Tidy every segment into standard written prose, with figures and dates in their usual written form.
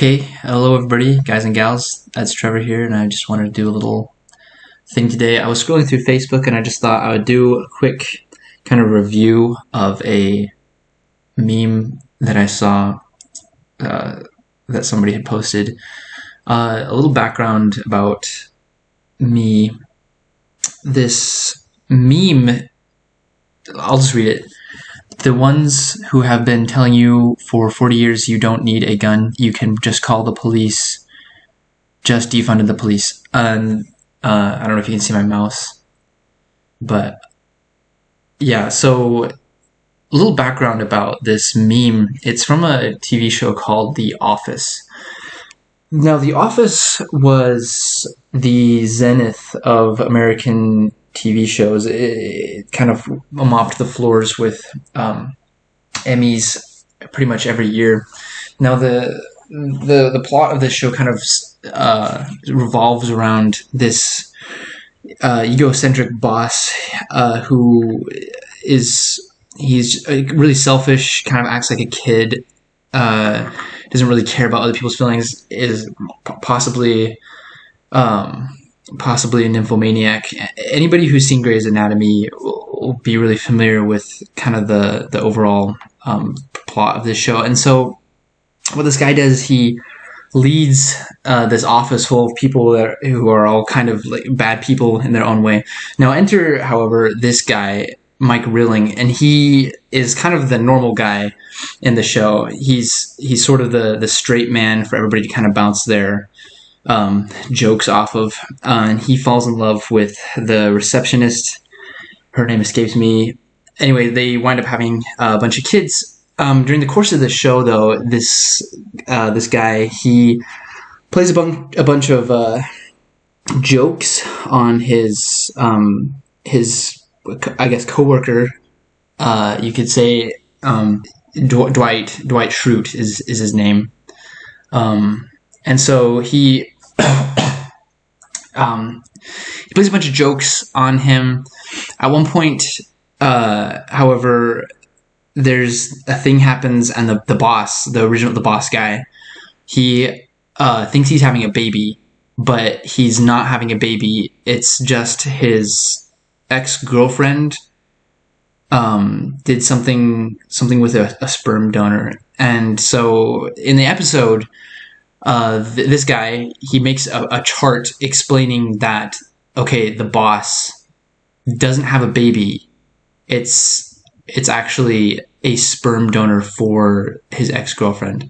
Okay, hello everybody, guys and gals. It's Trevor here, and I just wanted to do a little thing today. I was scrolling through Facebook, and I just thought I would do a quick kind of review of a meme that I saw that somebody had posted. A little background about me. This meme, I'll just read it. The ones who have been telling you for 40 years you don't need a gun, you can just call the police, just defunded the police. And I don't know if you can see my mouse, but yeah, so a little background about this meme. It's from a TV show called The Office. Now, The Office was the zenith of American TV shows. It kind of mopped the floors with Emmys pretty much every year. Now, the plot of this show kind of revolves around this egocentric boss who he's really selfish, kind of acts like a kid, doesn't really care about other people's feelings, is possibly a nymphomaniac. Anybody who's seen Grey's Anatomy will be really familiar with kind of the overall plot of this show. And so what this guy does, he leads this office full of people who are all kind of like bad people in their own way. Now enter, however, this guy, Mike Rilling, and he is kind of the normal guy in the show. He's sort of the straight man for everybody to kind of bounce their jokes off of. And he falls in love with the receptionist. Her name escapes me. Anyway, they wind up having a bunch of kids. During the course of the show, though, this guy, he plays a bunch of jokes on his I guess coworker. You could say Dwight Schrute is his name, and so he plays a bunch of jokes on him. At one point, however, there's a thing happens, and the boss, the boss guy, he thinks he's having a baby, but he's not having a baby. It's just his ex-girlfriend did something with a sperm donor. And so in the episode, this guy, he makes a chart explaining that, okay, the boss doesn't have a baby. It's actually a sperm donor for his ex-girlfriend.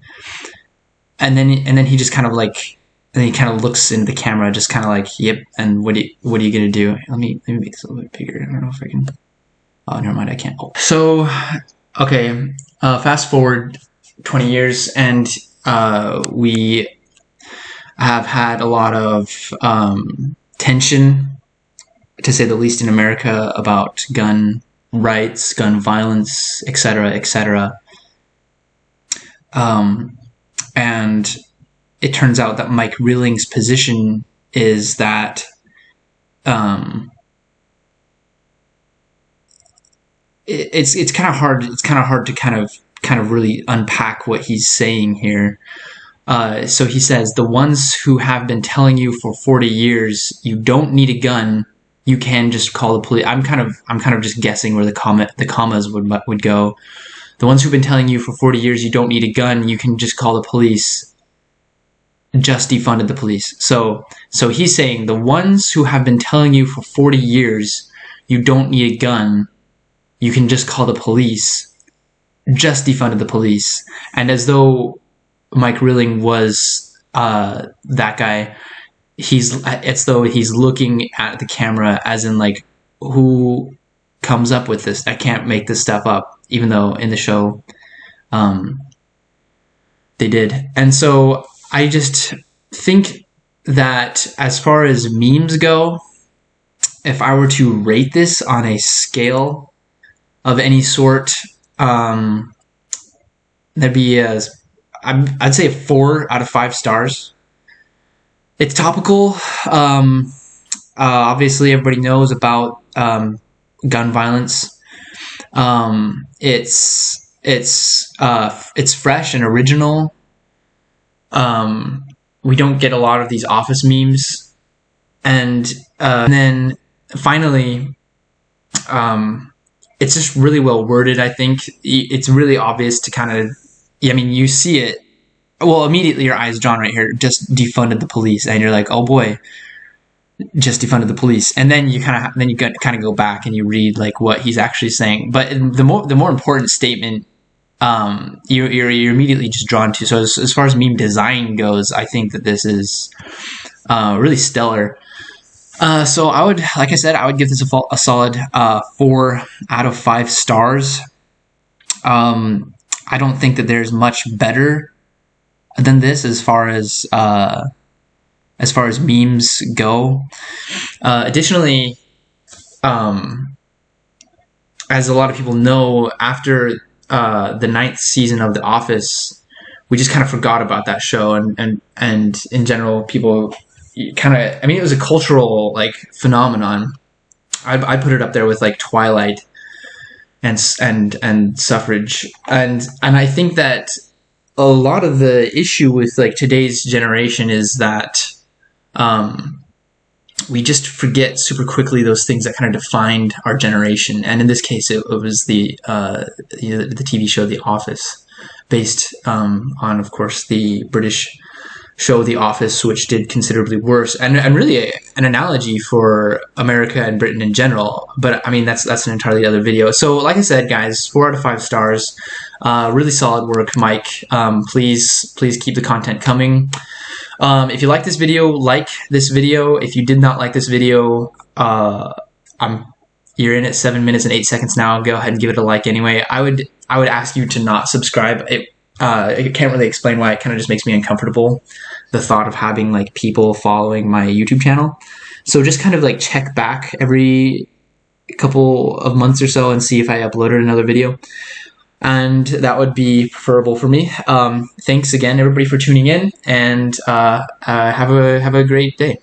And then he just kind of like, and then he kind of looks into the camera, just kind of like, yep. And what are you gonna do? Let me make this a little bit bigger. I don't know if I can. Oh, never mind. I can't. Oh. So, okay. Fast forward 20 years, and we have had a lot of tension, to say the least, in America about gun rights, gun violence, etc., etc. And it turns out that Mike Rilling's position is that it's kind of hard. It's kind of hard to kind of really unpack what he's saying here. So he says, the ones who have been telling you for 40 years you don't need a gun, you can just call the police. I'm kind of just guessing where the commas would go. The ones who've been telling you for 40 years you don't need a gun, you can just call the police, just defunded the police. So he's saying the ones who have been telling you for 40 years you don't need a gun, you can just call the police, just defunded the police. And as though Mike Rilling was that guy, it's though he's looking at the camera as in like, who comes up with this? I can't make this stuff up, even though in the show they did. And so I just think that as far as memes go, if I were to rate this on a scale of any sort, that'd be I'd say a 4 out of 5 stars. It's topical. Obviously, everybody knows about gun violence. It's fresh and original. we don't get a lot of these office memes, and then finally, it's just really well worded. I think it's really obvious to kind of, I mean, you see it. Well, immediately your eyes drawn right here. Just defunded the police, and you're like, oh boy, just defunded the police. And then you kind of go back and you read like what he's actually saying. But the more important statement, you're immediately just drawn to. So as far as meme design goes, I think that this is really stellar. So I would, like I said, I would give this a solid 4 out of 5 stars. I don't think that there's much better than this as far as memes go. Additionally, as a lot of people know, after the 9th season of The Office, we just kind of forgot about that show, and in general, people kind of, I mean, it was a cultural like phenomenon. I put it up there with like Twilight and Suffrage, and I think that a lot of the issue with like today's generation is that we just forget super quickly those things that kind of defined our generation. And in this case, it was the TV show The Office, based on, of course, the British show The Office, which did considerably worse, and really an analogy for America and Britain in general. But I mean, that's an entirely other video. So like I said, guys, 4 out of 5 stars. Really solid work, Mike. Please keep the content coming. If you like this video, like this video. If you did not like this video, you're in at 7 minutes and 8 seconds now. Go ahead and give it a like anyway. I would ask you to not subscribe. I can't really explain why. It kind of just makes me uncomfortable, the thought of having like people following my YouTube channel. So just kind of like check back every couple of months or so and see if I uploaded another video. And that would be preferable for me. Thanks again, everybody, for tuning in, and have a great day.